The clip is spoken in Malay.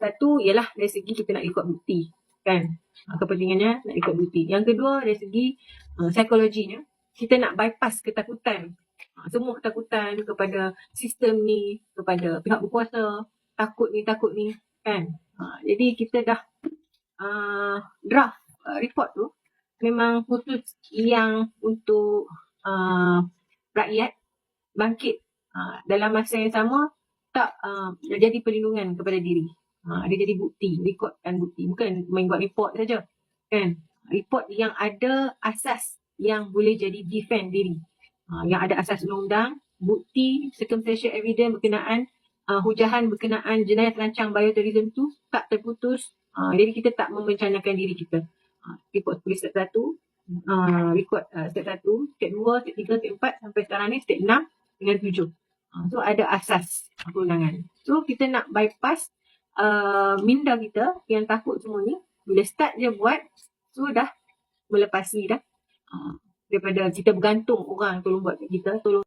Satu ialah dari segi kita nak ikut bukti, kan? Kepentingannya nak ikut bukti. Yang kedua dari segi psikologinya, kita nak bypass ketakutan. Semua ketakutan kepada sistem ni, kepada pihak berkuasa, takut ni, kan? Jadi kita dah draft report tu memang khusus yang untuk rakyat bangkit dalam masa yang sama tak jadi perlindungan kepada diri. Dia jadi bukti, rekodkan bukti. Bukan main buat report saja, kan? Report yang ada asas yang boleh jadi defend diri. Yang ada asas undang-undang, bukti, circumstantial evidence berkenaan hujahan berkenaan jenayah terancang bioterrorism tu tak terputus. Jadi kita tak membencanakan diri kita. Report polis step 1, record step 1, step 2, step 3, step 4 sampai sekarang ni step 6 dengan 7. So ada asas perundangan. So kita nak bypass minda kita yang takut semua ni. Bila start je buat, so dah melepasi dah daripada kita bergantung orang tolong buat kat kita, tolong